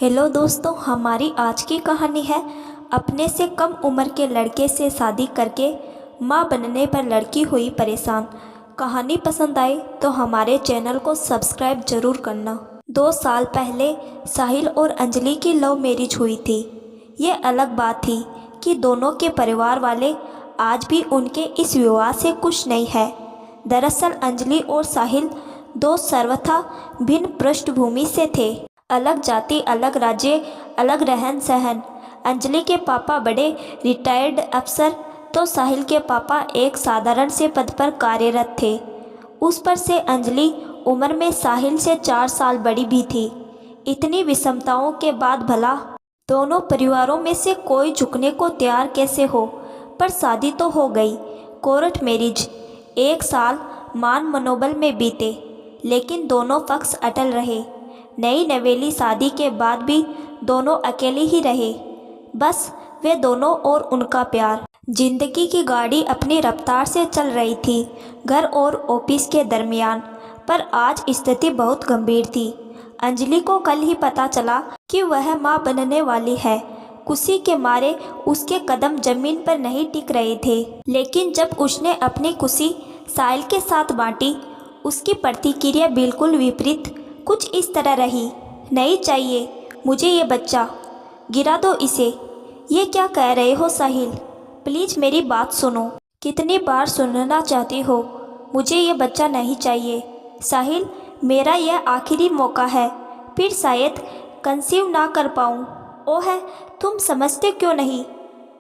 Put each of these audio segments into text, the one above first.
Hello दोस्तों, हमारी आज की कहानी है अपने से कम उम्र के लड़के से शादी करके माँ बनने पर लड़की हुई परेशान। कहानी पसंद आई तो हमारे चैनल को सब्सक्राइब जरूर करना। 2 साल पहले साहिल और अंजलि की लव मैरिज हुई थी। ये अलग बात थी कि दोनों के परिवार वाले आज भी उनके इस विवाह से खुश नहीं है। दरअसल अंजलि और साहिल दो सर्वथा भिन्न पृष्ठभूमि से थे। अलग जाति, अलग राज्य, अलग रहन सहन। अंजलि के पापा बड़े रिटायर्ड अफसर तो साहिल के पापा एक साधारण से पद पर कार्यरत थे। उस पर से अंजलि उम्र में साहिल से 4 साल बड़ी भी थी। इतनी विषमताओं के बाद भला दोनों परिवारों में से कोई झुकने को तैयार कैसे हो। पर शादी तो हो गई, कोर्ट मैरिज। 1 साल मान मनोबल में बीते, लेकिन दोनों पक्ष अटल रहे। नई नवेली शादी के बाद भी दोनों अकेले ही रहे, बस वे दोनों और उनका प्यार। जिंदगी की गाड़ी अपनी रफ्तार से चल रही थी घर और ऑफिस के दरमियान। पर आज स्थिति बहुत गंभीर थी। अंजलि को कल ही पता चला कि वह मां बनने वाली है। खुशी के मारे उसके कदम जमीन पर नहीं टिक रहे थे, लेकिन जब उसने अपनी खुशी साहिल के साथ बांटी, उसकी प्रतिक्रिया बिल्कुल विपरीत कुछ इस तरह रही। नहीं चाहिए मुझे ये बच्चा, गिरा दो इसे। ये क्या कह रहे हो साहिल? प्लीज़ मेरी बात सुनो। कितनी बार सुनना चाहती हो? मुझे ये बच्चा नहीं चाहिए साहिल, मेरा यह आखिरी मौका है, फिर शायद कंसीव ना कर पाऊँ। ओह, तुम समझते क्यों नहीं?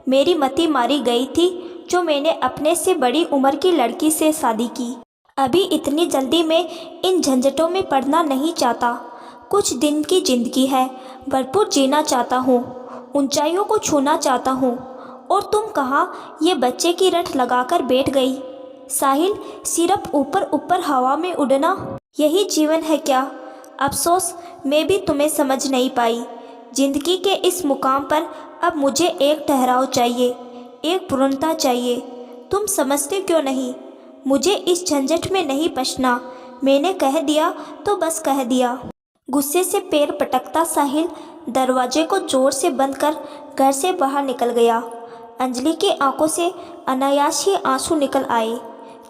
मेरी मति मारी गई थी जो मैंने अपने से बड़ी उम्र की लड़की से शादी की। अभी इतनी जल्दी मैं इन झंझटों में पड़ना नहीं चाहता। कुछ दिन की ज़िंदगी है, भरपूर जीना चाहता हूँ, ऊंचाइयों को छूना चाहता हूँ। और तुम कहाँ ये बच्चे की रट लगाकर बैठ गई? साहिल, सिर्फ ऊपर ऊपर हवा में उड़ना यही जीवन है क्या? अफसोस मैं भी तुम्हें समझ नहीं पाई। जिंदगी के इस मुकाम पर अब मुझे एक ठहराव चाहिए, एक पूर्णता चाहिए। तुम समझते क्यों नहीं? मुझे इस झंझट में नहीं फंसना। मैंने कह दिया तो बस कह दिया। गुस्से से पैर पटकता साहिल दरवाजे को जोर से बंद कर घर से बाहर निकल गया। अंजलि की आंखों से अनायास ही आंसू निकल आए।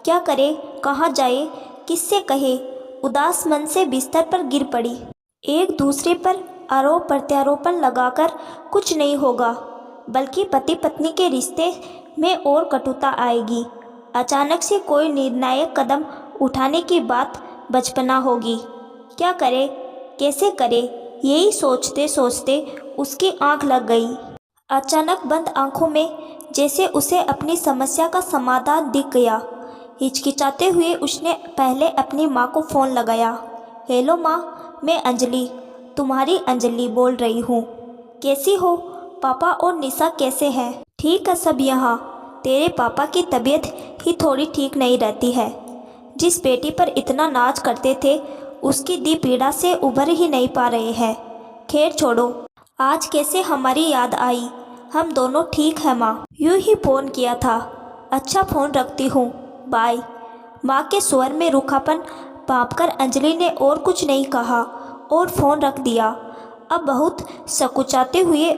क्या करे, कहाँ जाए, किससे कहे? उदास मन से बिस्तर पर गिर पड़ी। एक दूसरे पर आरोप प्रत्यारोपण लगाकर कुछ नहीं होगा, बल्कि पति पत्नी के रिश्ते में और कटुता आएगी। अचानक से कोई निर्णायक कदम उठाने की बात बचपना होगी। क्या करे, कैसे करे, यही सोचते सोचते उसकी आंख लग गई। अचानक बंद आंखों में जैसे उसे अपनी समस्या का समाधान दिख गया। हिचकिचाते हुए उसने पहले अपनी माँ को फ़ोन लगाया। हेलो माँ, मैं अंजलि, तुम्हारी अंजलि बोल रही हूँ। कैसी हो? पापा और निशा कैसे हैं? ठीक है सब यहाँ। तेरे पापा की तबीयत ही थोड़ी ठीक नहीं रहती है। जिस बेटी पर इतना नाज करते थे, उसकी दी पीड़ा से उभर ही नहीं पा रहे हैं। खैर छोड़ो, आज कैसे हमारी याद आई? हम दोनों ठीक है माँ, यूं ही फ़ोन किया था। अच्छा फ़ोन रखती हूँ, बाय। माँ के स्वर में रूखापन भांपकर अंजलि ने और कुछ नहीं कहा और फ़ोन रख दिया। अब बहुत सकुचाते हुए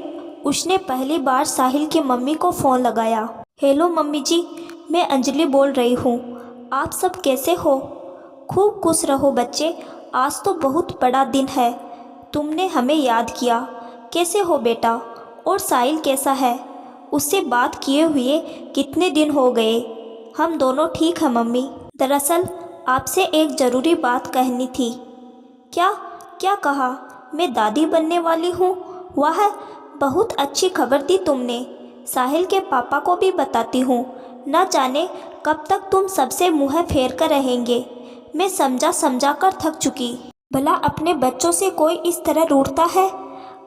उसने पहली बार साहिल की मम्मी को फ़ोन लगाया। हेलो मम्मी जी, मैं अंजलि बोल रही हूँ। आप सब कैसे हो? खूब खुश रहो बच्चे, आज तो बहुत बड़ा दिन है, तुमने हमें याद किया। कैसे हो बेटा? और साहिल कैसा है? उससे बात किए हुए कितने दिन हो गए? हम दोनों ठीक हैं मम्मी। दरअसल आपसे एक ज़रूरी बात कहनी थी। क्या? क्या कहा? मैं दादी बनने वाली हूँ? वाह, बहुत अच्छी खबर दी तुमने। साहिल के पापा को भी बताती हूँ, न जाने कब तक तुम सबसे मुँह फेर कर रहेंगे। मैं समझा समझा कर थक चुकी। भला अपने बच्चों से कोई इस तरह रूठता है?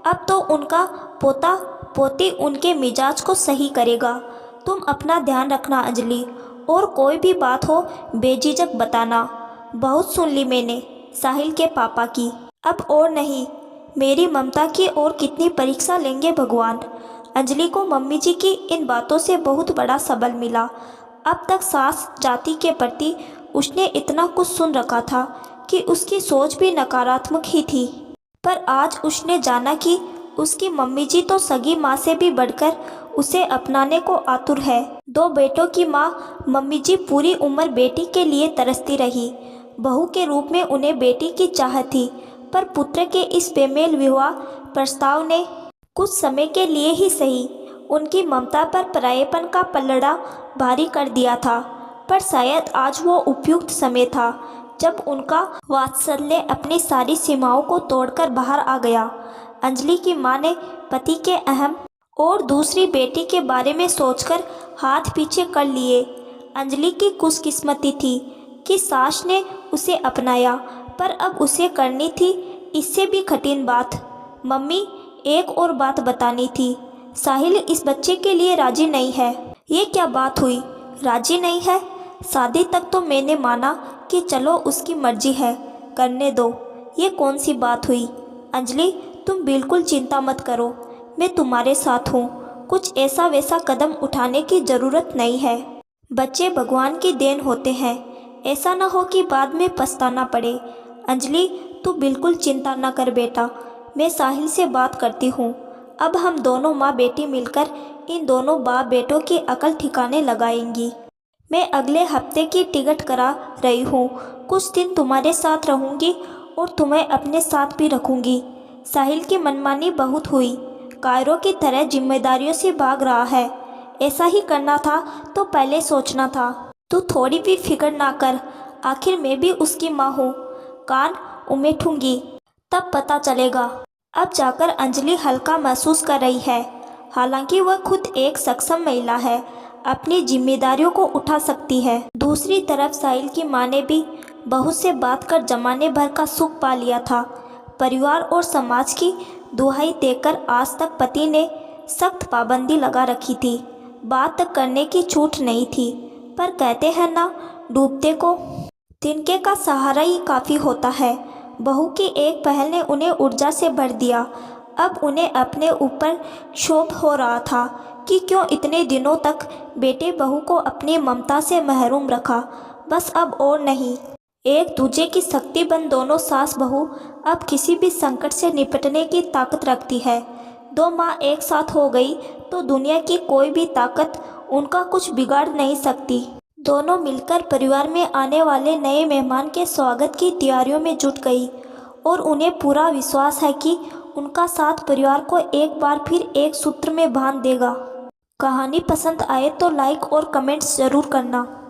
अब तो उनका पोता पोती उनके मिजाज को सही करेगा। तुम अपना ध्यान रखना अंजलि, और कोई भी बात हो बेझिझक बताना। बहुत सुन ली मैंने साहिल के पापा की, अब और नहीं। मेरी ममता की और कितनी परीक्षा लेंगे भगवान। अंजलि को मम्मी जी की इन बातों से बहुत बड़ा सबल मिला। अब तक सास जाति के प्रति उसने इतना कुछ सुन रखा था कि उसकी सोच भी नकारात्मक ही थी। पर आज उसने जाना कि उसकी मम्मी जी तो सगी माँ से भी बढ़कर उसे अपनाने को आतुर है। दो बेटों की माँ मम्मी जी पूरी उम्र बेटी के लिए तरसती रही। बहू के रूप में उन्हें बेटी की चाह थी, पर पुत्र के इस बेमेल विवाह प्रस्ताव ने कुछ समय के लिए ही सही उनकी ममता पर परायेपन का पलड़ा भारी कर दिया था। पर शायद आज वो उपयुक्त समय था जब उनका वात्सल्य अपनी सारी सीमाओं को तोड़कर बाहर आ गया। अंजलि की मां ने पति के अहम और दूसरी बेटी के बारे में सोचकर हाथ पीछे कर लिए। अंजलि की खुशकिस्मती थी कि सास ने उसे अपनाया, पर अब उसे करनी थी इससे भी कठिन बात। मम्मी, एक और बात बतानी थी। साहिल इस बच्चे के लिए राजी नहीं है। ये क्या बात हुई? राजी नहीं है? शादी तक तो मैंने माना कि चलो उसकी मर्जी है, करने दो। ये कौन सी बात हुई? अंजलि, तुम बिल्कुल चिंता मत करो, मैं तुम्हारे साथ हूँ। कुछ ऐसा वैसा कदम उठाने की ज़रूरत नहीं है। बच्चे भगवान की देन होते हैं, ऐसा ना हो कि बाद में पछताना पड़े। अंजलि, तू बिल्कुल चिंता ना कर बेटा, मैं साहिल से बात करती हूँ। अब हम दोनों माँ बेटी मिलकर इन दोनों बाप बेटों की अकल ठिकाने लगाएंगी। मैं अगले हफ्ते की टिकट करा रही हूँ। कुछ दिन तुम्हारे साथ रहूँगी और तुम्हें अपने साथ भी रखूँगी। साहिल की मनमानी बहुत हुई, कायरों की तरह जिम्मेदारियों से भाग रहा है। ऐसा ही करना था तो पहले सोचना था। तू थोड़ी भी फिक्र ना कर, आखिर मैं भी उसकी माँ हूँ। कान उमेठूंगी तब पता चलेगा। अब जाकर अंजलि हल्का महसूस कर रही है। हालांकि वह खुद एक सक्षम महिला है, अपनी जिम्मेदारियों को उठा सकती है। दूसरी तरफ साहिल की मां ने भी बहू से बात कर जमाने भर का सुख पा लिया था। परिवार और समाज की दुहाई देकर आज तक पति ने सख्त पाबंदी लगा रखी थी। बात करने की छूट नहीं थी, पर कहते हैं ना, डूबते को तिनके का सहारा ही काफ़ी होता है। बहू की एक पहल ने उन्हें ऊर्जा से भर दिया। अब उन्हें अपने ऊपर क्षोभ हो रहा था कि क्यों इतने दिनों तक बेटे बहू को अपनी ममता से महरूम रखा। बस अब और नहीं। एक दूजे की शक्ति बन दोनों सास बहू अब किसी भी संकट से निपटने की ताकत रखती है। दो माँ एक साथ हो गई तो दुनिया की कोई भी ताकत उनका कुछ बिगाड़ नहीं सकती। दोनों मिलकर परिवार में आने वाले नए मेहमान के स्वागत की तैयारियों में जुट गई और उन्हें पूरा विश्वास है कि उनका साथ परिवार को एक बार फिर एक सूत्र में बांध देगा। कहानी पसंद आए तो लाइक और कमेंट्स ज़रूर करना।